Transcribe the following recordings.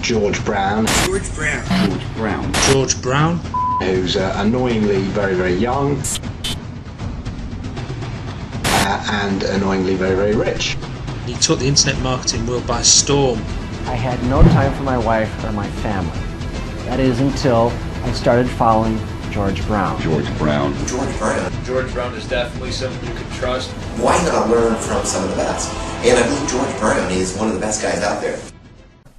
George Brown. George Brown. George Brown. George Brown. Who's annoyingly very, very young. And annoyingly very, very rich. He took the internet marketing world by storm. I had no time for my wife or my family. That is until I started following George Brown. George Brown. George Brown. George Brown is definitely someone you can trust. Why not learn from some of the best? And I believe George Brown is one of the best guys out there.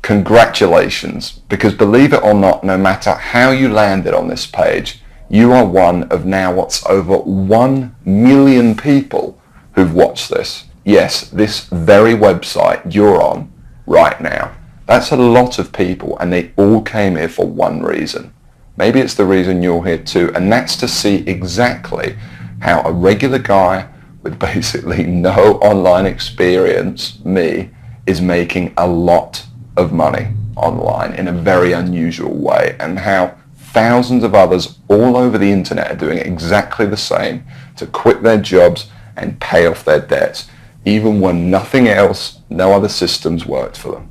Congratulations, because believe it or not, no matter how you landed on this page, you are one of now what's over 1 million people who've watched this. Yes, this very website you're on right now. That's a lot of people, and they all came here for one reason. Maybe it's the reason you're here too, and that's to see exactly how a regular guy with basically no online experience, me, is making a lot of money online in a very unusual way, and how thousands of others all over the internet are doing exactly the same to quit their jobs and pay off their debts, even when nothing else, no other systems worked for them.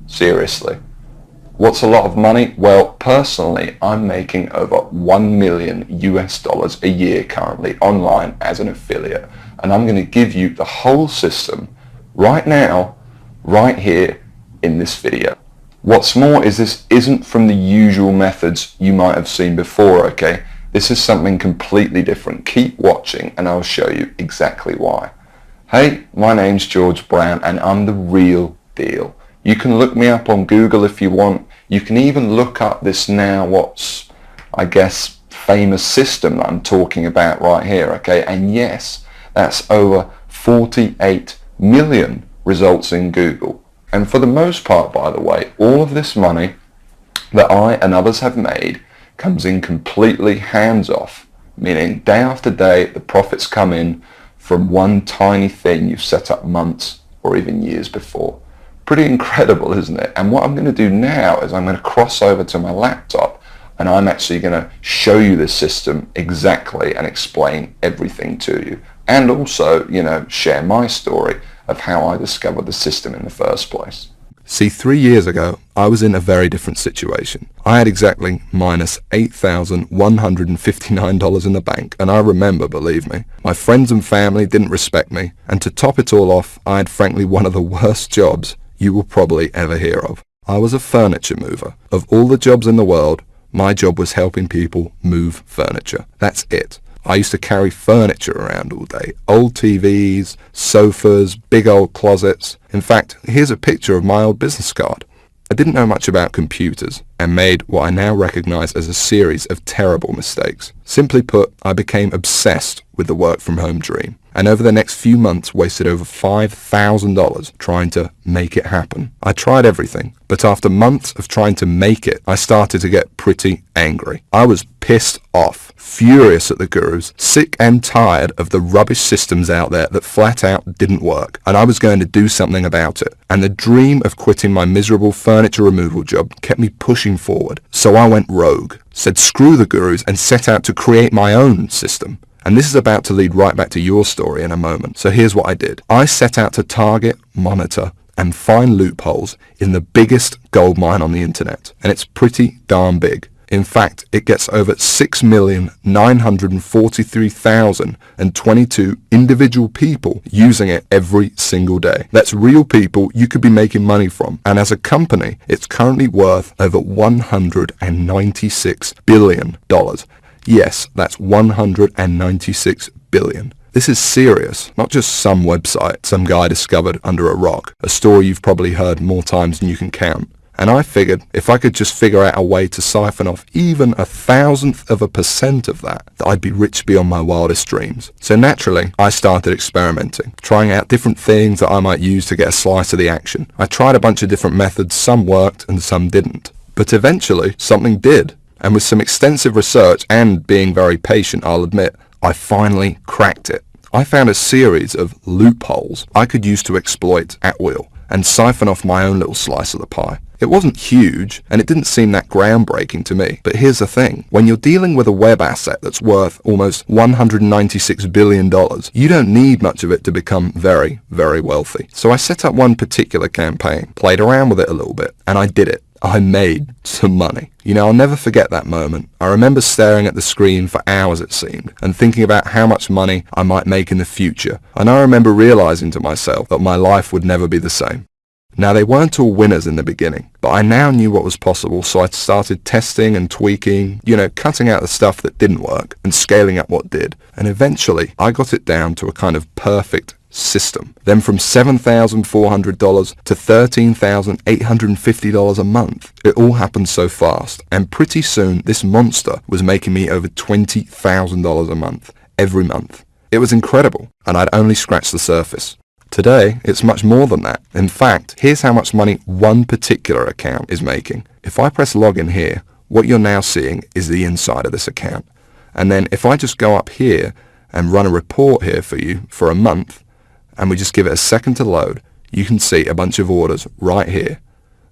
Seriously. What's a lot of money? Well, personally, I'm making over $1 million US a year currently online as an affiliate, and I'm going to give you the whole system right now, right here in this video. What's more is this isn't from the usual methods you might have seen before, okay? This is something completely different. Keep watching and I'll show you exactly why. Hey, my name's George Brown and I'm the real deal. You can look me up on Google if you want. You can even look up this now what's, I guess, famous system that I'm talking about right here, okay? And yes, that's over 48 million results in Google. And for the most part, by the way, all of this money that I and others have made comes in completely hands-off, meaning day after day the profits come in from one tiny thing you've set up months or even years before. Pretty incredible, isn't it? And what I'm going to do now is I'm going to cross over to my laptop and I'm actually going to show you this system exactly and explain everything to you. And also, share my story of how I discovered the system in the first place. See, 3 years ago, I was in a very different situation. I had exactly minus $8,159 in the bank, and I remember, believe me, my friends and family didn't respect me, and to top it all off, I had frankly one of the worst jobs you will probably ever hear of. I was a furniture mover. Of all the jobs in the world, my job was helping people move furniture. That's it. I used to carry furniture around all day. Old TVs, sofas, big old closets. In fact, here's a picture of my old business card. I didn't know much about computers and made what I now recognize as a series of terrible mistakes. Simply put, I became obsessed with the work from home dream, and over the next few months wasted over $5,000 trying to make it happen. I tried everything, but after months of trying to make it, I started to get pretty angry. I was pissed off, furious at the gurus, sick and tired of the rubbish systems out there that flat out didn't work, and I was going to do something about it. And the dream of quitting my miserable furniture removal job kept me pushing forward. So I went rogue, said screw the gurus, and set out to create my own system. And this is about to lead right back to your story in a moment. So here's what I did. I set out to target, monitor, and find loopholes in the biggest goldmine on the internet. And it's pretty darn big. In fact, it gets over 6,943,022 individual people using it every single day. That's real people you could be making money from. And as a company, it's currently worth over $196 billion. Yes, that's 196 billion. This is serious, not just some website some guy discovered under a rock, a story you've probably heard more times than you can count. And I figured if I could just figure out a way to siphon off even 1,000% of that I'd be rich beyond my wildest dreams. So naturally, I started experimenting, trying out different things that I might use to get a slice of the action. I tried a bunch of different methods, some worked and some didn't. But eventually, something did. And with some extensive research and being very patient, I'll admit, I finally cracked it. I found a series of loopholes I could use to exploit at will and siphon off my own little slice of the pie. It wasn't huge, and it didn't seem that groundbreaking to me. But here's the thing. When you're dealing with a web asset that's worth almost $196 billion, you don't need much of it to become very, very wealthy. So I set up one particular campaign, played around with it a little bit, and I did it. I made some money. You know, I'll never forget that moment. I remember staring at the screen for hours, it seemed, and thinking about how much money I might make in the future. And I remember realizing to myself that my life would never be the same. Now, they weren't all winners in the beginning, but I now knew what was possible, so I started testing and tweaking, cutting out the stuff that didn't work and scaling up what did. And eventually, I got it down to a kind of perfect system. Then from $7,400 to $13,850 a month. It all happened so fast, and pretty soon this monster was making me over $20,000 a month, every month. It was incredible, and I'd only scratched the surface. Today, it's much more than that. In fact, here's how much money one particular account is making. If I press login here, what you're now seeing is the inside of this account. And then if I just go up here and run a report here for you for a month, and we just give it a second to load, you can see a bunch of orders right here.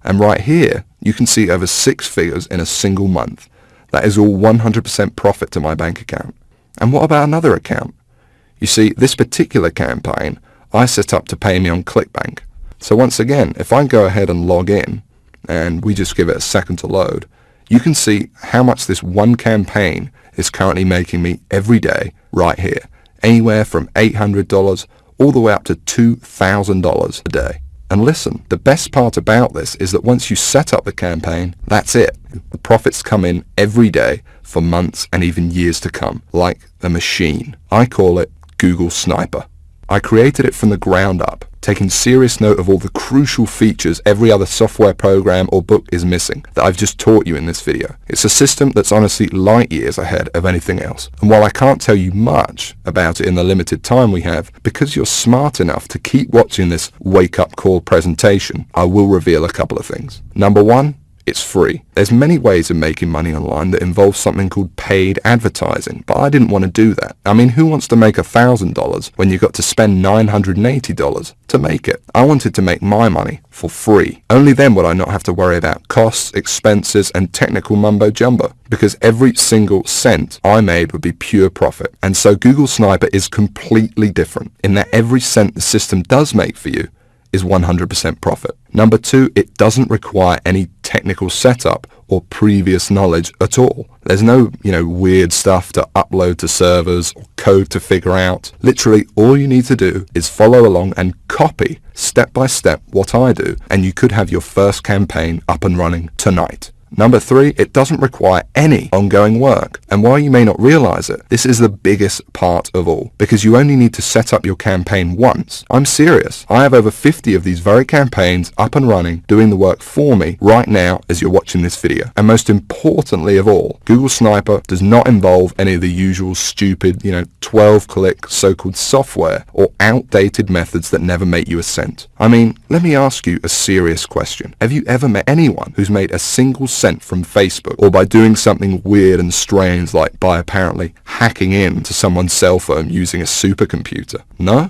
And right here, you can see over 6 figures in a single month. That is all 100% profit to my bank account. And what about another account? You see, this particular campaign I set up to pay me on ClickBank. So once again, if I go ahead and log in, and we just give it a second to load, you can see how much this one campaign is currently making me every day right here. Anywhere from $800 all the way up to $2,000 a day. And listen, the best part about this is that once you set up the campaign, that's it. The profits come in every day for months and even years to come, like a machine. I call it Google Sniper. I created it from the ground up, taking serious note of all the crucial features every other software program or book is missing that I've just taught you in this video. It's a system that's honestly light years ahead of anything else. And while I can't tell you much about it in the limited time we have, because you're smart enough to keep watching this wake-up call presentation, I will reveal a couple of things. Number one, it's free. There's many ways of making money online that involve something called paid advertising, but I didn't want to do that. I mean, who wants to make $1,000 when you got to spend $980 to make it? I wanted to make my money for free. Only then would I not have to worry about costs, expenses, and technical mumbo jumbo, because every single cent I made would be pure profit. And so Google Sniper is completely different in that every cent the system does make for you is 100% profit. Number two, it doesn't require any technical setup or previous knowledge at all. There's no, weird stuff to upload to servers or code to figure out. Literally, all you need to do is follow along and copy step by step what I do, and you could have your first campaign up and running tonight. Number three, it doesn't require any ongoing work. And while you may not realize it, this is the biggest part of all, because you only need to set up your campaign once. I'm serious. I have over 50 of these very campaigns up and running, doing the work for me right now as you're watching this video. And most importantly of all, Google Sniper does not involve any of the usual stupid, 12-click so-called software or outdated methods that never make you a cent. I mean, let me ask you a serious question. Have you ever met anyone who's made a single cent from Facebook, or by doing something weird and strange like by apparently hacking into someone's cell phone using a supercomputer? No?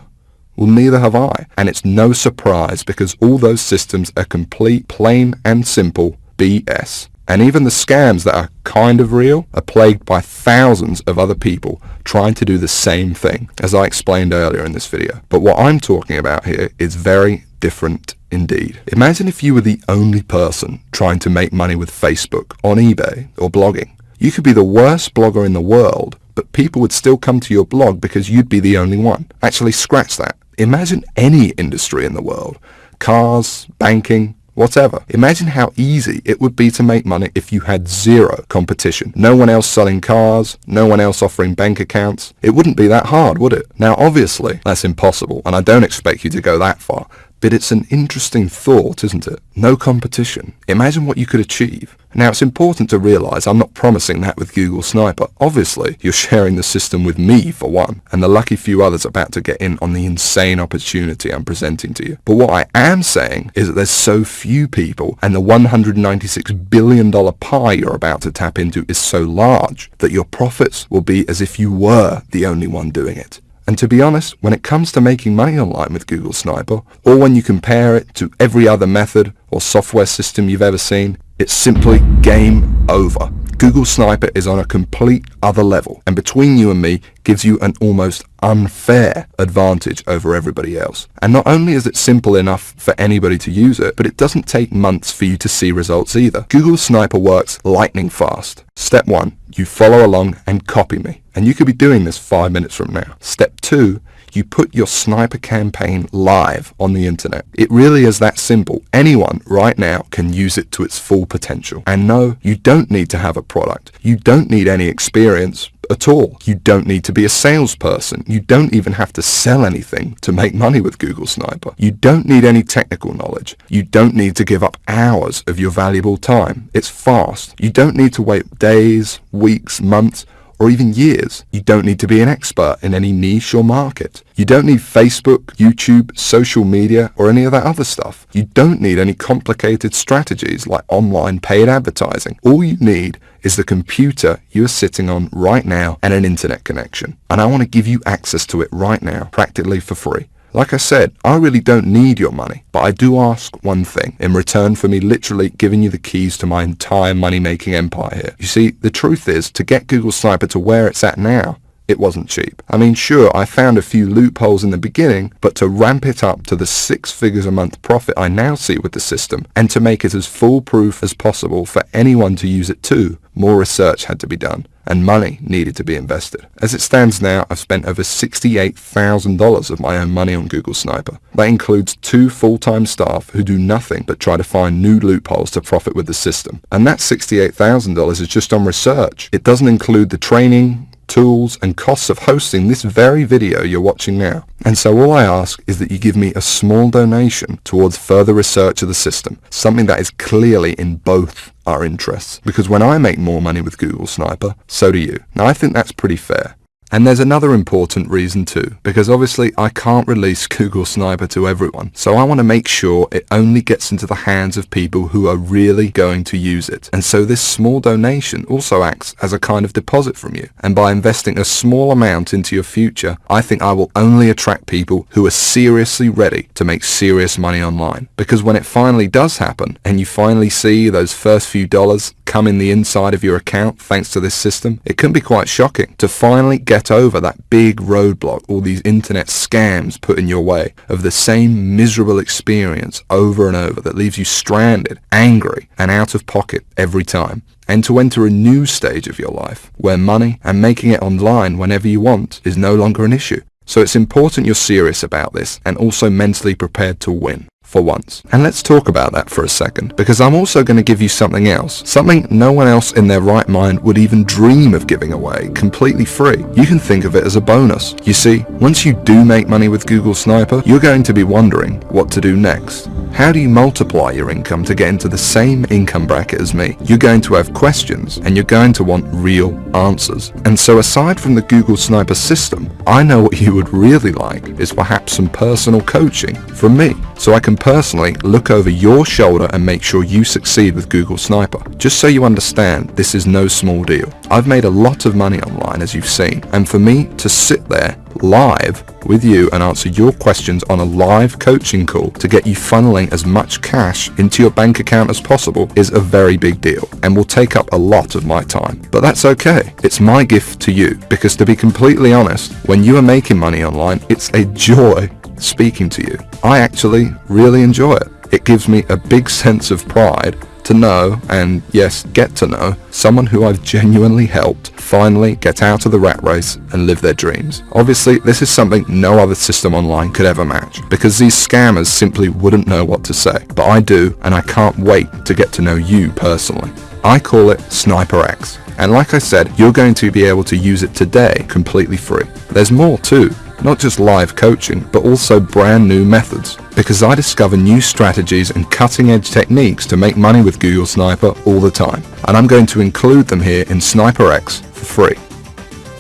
Well, neither have I. And it's no surprise, because all those systems are complete, plain and simple BS. And even the scams that are kind of real are plagued by thousands of other people trying to do the same thing, as I explained earlier in this video. But what I'm talking about here is very different indeed. Imagine if you were the only person trying to make money with Facebook, on eBay, or blogging. You could be the worst blogger in the world, but people would still come to your blog because you'd be the only one. Actually, scratch that. Imagine any industry in the world. Cars, banking, whatever. Imagine how easy it would be to make money if you had zero competition. No one else selling cars, no one else offering bank accounts. It wouldn't be that hard, would it? Now, obviously, that's impossible, and I don't expect you to go that far. But it's an interesting thought, isn't it? No competition. Imagine what you could achieve. Now, it's important to realize I'm not promising that with Google Sniper. Obviously, you're sharing the system with me, for one, and the lucky few others about to get in on the insane opportunity I'm presenting to you. But what I am saying is that there's so few people, and the $196 billion pie you're about to tap into is so large, that your profits will be as if you were the only one doing it. And to be honest, when it comes to making money online with Google Sniper, or when you compare it to every other method or software system you've ever seen, It's simply game over. Google Sniper is on a complete other level, and between you and me gives you an almost unfair advantage over everybody else. And not only is it simple enough for anybody to use it, but it doesn't take months for you to see results either. Google Sniper works lightning fast. Step 1, you follow along and copy me. And you could be doing this 5 minutes from now. Step 2, you put your sniper campaign live on the internet. It really is that simple. Anyone right now can use it to its full potential. And no, you don't need to have a product. You don't need any experience at all. You don't need to be a salesperson. You don't even have to sell anything to make money with Google Sniper. You don't need any technical knowledge. You don't need to give up hours of your valuable time. It's fast. You don't need to wait days, weeks, months, or even years. You don't need to be an expert in any niche or market. You don't need Facebook, YouTube, social media, or any of that other stuff. You don't need any complicated strategies like online paid advertising. All you need is the computer you are sitting on right now and an internet connection. And I want to give you access to it right now, practically for free. Like I said, I really don't need your money, but I do ask one thing in return for me literally giving you the keys to my entire money-making empire here. You see, the truth is, to get Google Sniper to where it's at now, it wasn't cheap. I mean, sure, I found a few loopholes in the beginning, but to ramp it up to the 6 figures a month profit I now see with the system, and to make it as foolproof as possible for anyone to use it too, more research had to be done, and money needed to be invested. As it stands now, I've spent over $68,000 of my own money on Google Sniper. That includes 2 full-time staff who do nothing but try to find new loopholes to profit with the system. And that $68,000 is just on research. It doesn't include the training, tools, and costs of hosting this very video you're watching now. And so all I ask is that you give me a small donation towards further research of the system, something that is clearly in both our interests. Because when I make more money with Google Sniper, so do you. Now I think that's pretty fair. And there's another important reason too, because obviously I can't release Google Sniper to everyone, so I want to make sure it only gets into the hands of people who are really going to use it. And so this small donation also acts as a kind of deposit from you. And by investing a small amount into your future, I think I will only attract people who are seriously ready to make serious money online. Because when it finally does happen, and you finally see those first few dollars come in the inside of your account thanks to this system, it can be quite shocking to finally get over that big roadblock all these internet scams put in your way of the same miserable experience over and over that leaves you stranded, angry, and out of pocket every time. And to enter a new stage of your life where money and making it online whenever you want is no longer an issue. So it's important you're serious about this and also mentally prepared to win. For once. And let's talk about that for a second, because I'm also going to give you something else, something no one else in their right mind would even dream of giving away completely free. You can think of it as a bonus. You see, once you do make money with Google Sniper, you're going to be wondering what to do next. How do you multiply your income to get into the same income bracket as me? You're going to have questions and you're going to want real answers. And so aside from the Google Sniper system, I know what you would really like is perhaps some personal coaching from me, so I can personally look over your shoulder and make sure you succeed with Google Sniper. Just so you understand, this is no small deal. I've made a lot of money online, as you've seen, and for me to sit there live with you and answer your questions on a live coaching call to get you funneling as much cash into your bank account as possible is a very big deal and will take up a lot of my time. But that's okay. It's my gift to you, because to be completely honest, when you are making money online, it's a joy speaking to you. I actually really enjoy it. It gives me a big sense of pride to know, and yes, get to know, someone who I've genuinely helped finally get out of the rat race and live their dreams. Obviously, this is something no other system online could ever match, because these scammers simply wouldn't know what to say. But I do, and I can't wait to get to know you personally. I call it Sniper X. And like I said, you're going to be able to use it today completely free. There's more too. Not just live coaching, but also brand new methods. Because I discover new strategies and cutting edge techniques to make money with Google Sniper all the time. And I'm going to include them here in Sniper X for free.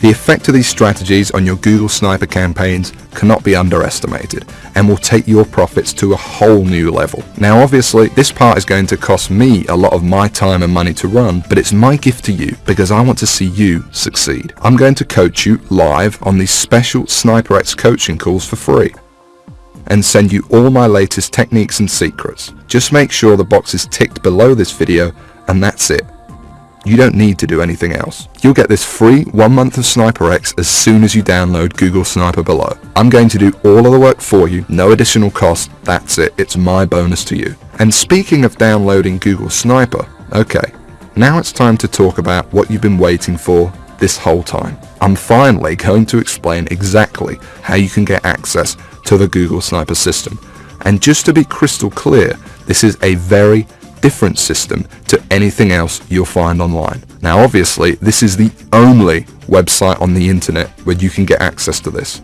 The effect of these strategies on your Google Sniper campaigns cannot be underestimated and will take your profits to a whole new level. Now obviously this part is going to cost me a lot of my time and money to run, but it's my gift to you because I want to see you succeed. I'm going to coach you live on these special Sniper X coaching calls for free. and send you all my latest techniques and secrets. Just make sure the box is ticked below this video, and that's it. You don't need to do anything else. You'll get this free 1 month of SniperX as soon as you download Google Sniper below. I'm going to do all of the work for you, no additional cost, that's it, it's my bonus to you. And speaking of downloading Google Sniper, okay, now it's time to talk about what you've been waiting for this whole time. I'm finally going to explain exactly how you can get access to the Google Sniper system. And just to be crystal clear, this is a very different system to anything else you'll find online. Now obviously this is the only website on the internet where you can get access to this.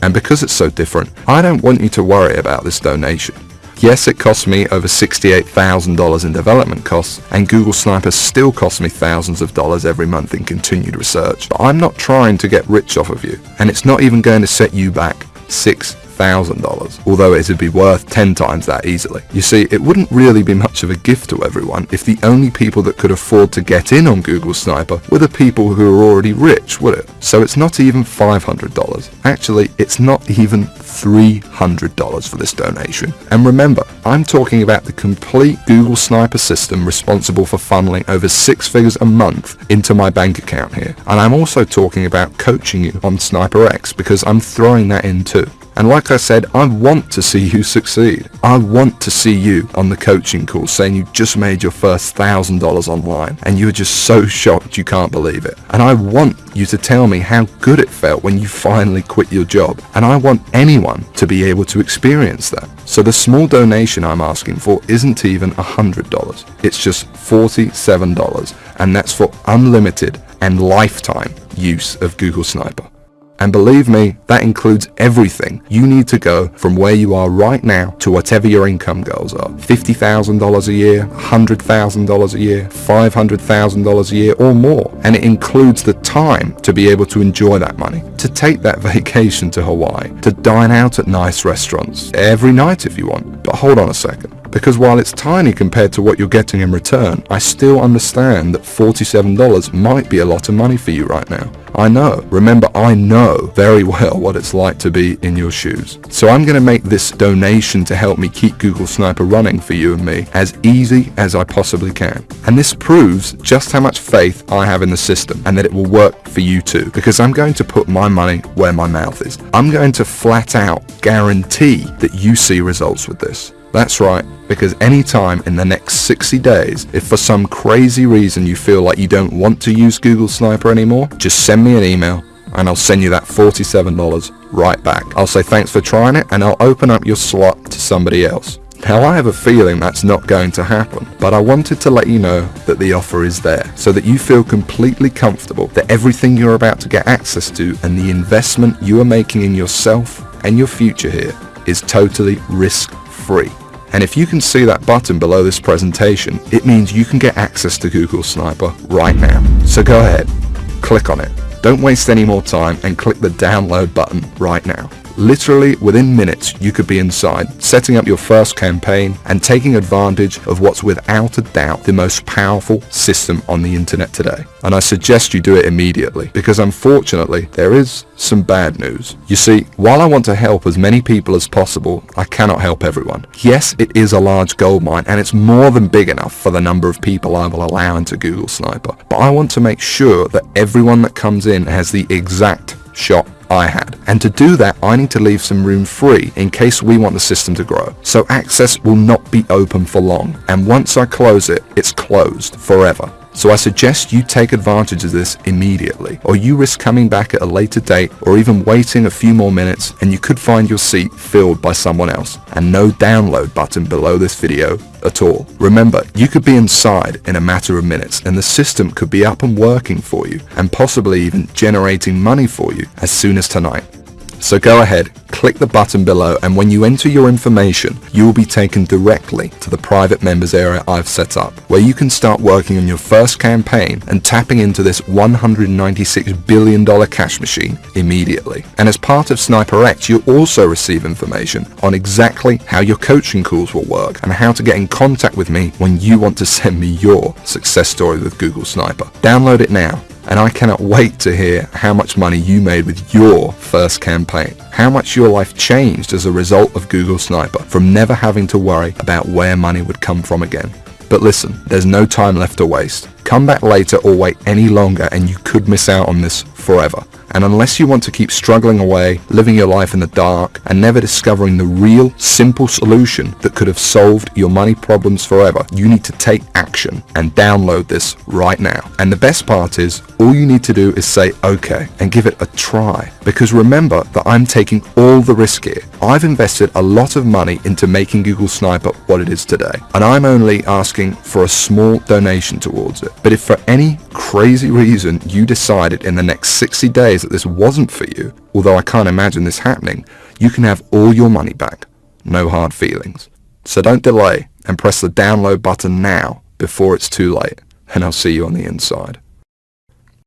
And because it's so different, I don't want you to worry about this donation. Yes, it cost me over $68,000 in development costs, and Google Sniper still costs me thousands of dollars every month in continued research. But I'm not trying to get rich off of you, and it's not even going to set you back $6,000, although it would be worth 10 times that easily. You see, it wouldn't really be much of a gift to everyone if the only people that could afford to get in on Google Sniper were the people who are already rich, would it? So it's not even $500. Actually, it's not even $300 for this donation. And remember, I'm talking about the complete Google Sniper system responsible for funneling over 6 figures a month into my bank account here. And I'm also talking about coaching you on SniperX, because I'm throwing that in too. And like I said, I want to see you succeed. I want to see you on the coaching call saying you just made your first $1,000 online and you're just so shocked you can't believe it. And I want you to tell me how good it felt when you finally quit your job. And I want anyone to be able to experience that. So the small donation I'm asking for isn't even $100. It's just $47, and that's for unlimited and lifetime use of Google Sniper. And believe me, that includes everything you need to go from where you are right now to whatever your income goals are. $50,000 a year, $100,000 a year, $500,000 a year or more. And it includes the time to be able to enjoy that money, to take that vacation to Hawaii, to dine out at nice restaurants every night if you want. But hold on a second. Because while it's tiny compared to what you're getting in return, I still understand that $47 might be a lot of money for you right now. I know. Remember, I know very well what it's like to be in your shoes. So I'm going to make this donation to help me keep Google Sniper running for you and me as easy as I possibly can. And this proves just how much faith I have in the system and that it will work for you too, because I'm going to put my money where my mouth is. I'm going to flat out guarantee that you see results with this. That's right, because anytime in the next 60 days, if for some crazy reason you feel like you don't want to use Google Sniper anymore, just send me an email and I'll send you that $47 right back. I'll say thanks for trying it and I'll open up your slot to somebody else. Now I have a feeling that's not going to happen, but I wanted to let you know that the offer is there so that you feel completely comfortable that everything you're about to get access to and the investment you are making in yourself and your future here is totally risk-free. And if you can see that button below this presentation, it means you can get access to Google Sniper right now. So go ahead, click on it. Don't waste any more time and click the download button right now. Literally within minutes you could be inside, setting up your first campaign and taking advantage of what's without a doubt the most powerful system on the internet today. And I suggest you do it immediately, because unfortunately there is some bad news. You see, while I want to help as many people as possible, I cannot help everyone. Yes, it is a large gold mine and it's more than big enough for the number of people I will allow into Google Sniper, but I want to make sure that everyone that comes in has the exact shot I had. And to do that, I need to leave some room free in case we want the system to grow. So access will not be open for long. And once I close it, it's closed forever. So I suggest you take advantage of this immediately, or you risk coming back at a later date or even waiting a few more minutes and you could find your seat filled by someone else, and no download button below this video at all. Remember, you could be inside in a matter of minutes and the system could be up and working for you and possibly even generating money for you as soon as tonight. So go ahead, click the button below, and when you enter your information, you will be taken directly to the private members area I've set up, where you can start working on your first campaign and tapping into this $196 billion cash machine immediately. And as part of SniperX, you'll also receive information on exactly how your coaching calls will work and how to get in contact with me when you want to send me your success story with Google Sniper. Download it now And I cannot wait to hear how much money you made with your first campaign. How much your life changed as a result of Google Sniper, from never having to worry about where money would come from again. But listen, there's no time left to waste. Come back later or wait any longer and you could miss out on this forever. And unless you want to keep struggling away, living your life in the dark, and never discovering the real, simple solution that could have solved your money problems forever, you need to take action and download this right now. And the best part is, all you need to do is say okay and give it a try. Because remember that I'm taking all the risk here. I've invested a lot of money into making Google Sniper what it is today. And I'm only asking for a small donation towards it. But if for any crazy reason you decided in the next 60 days that this wasn't for you, although I can't imagine this happening, you can have all your money back. No hard feelings. So don't delay and press the download button now before it's too late, and I'll see you on the inside.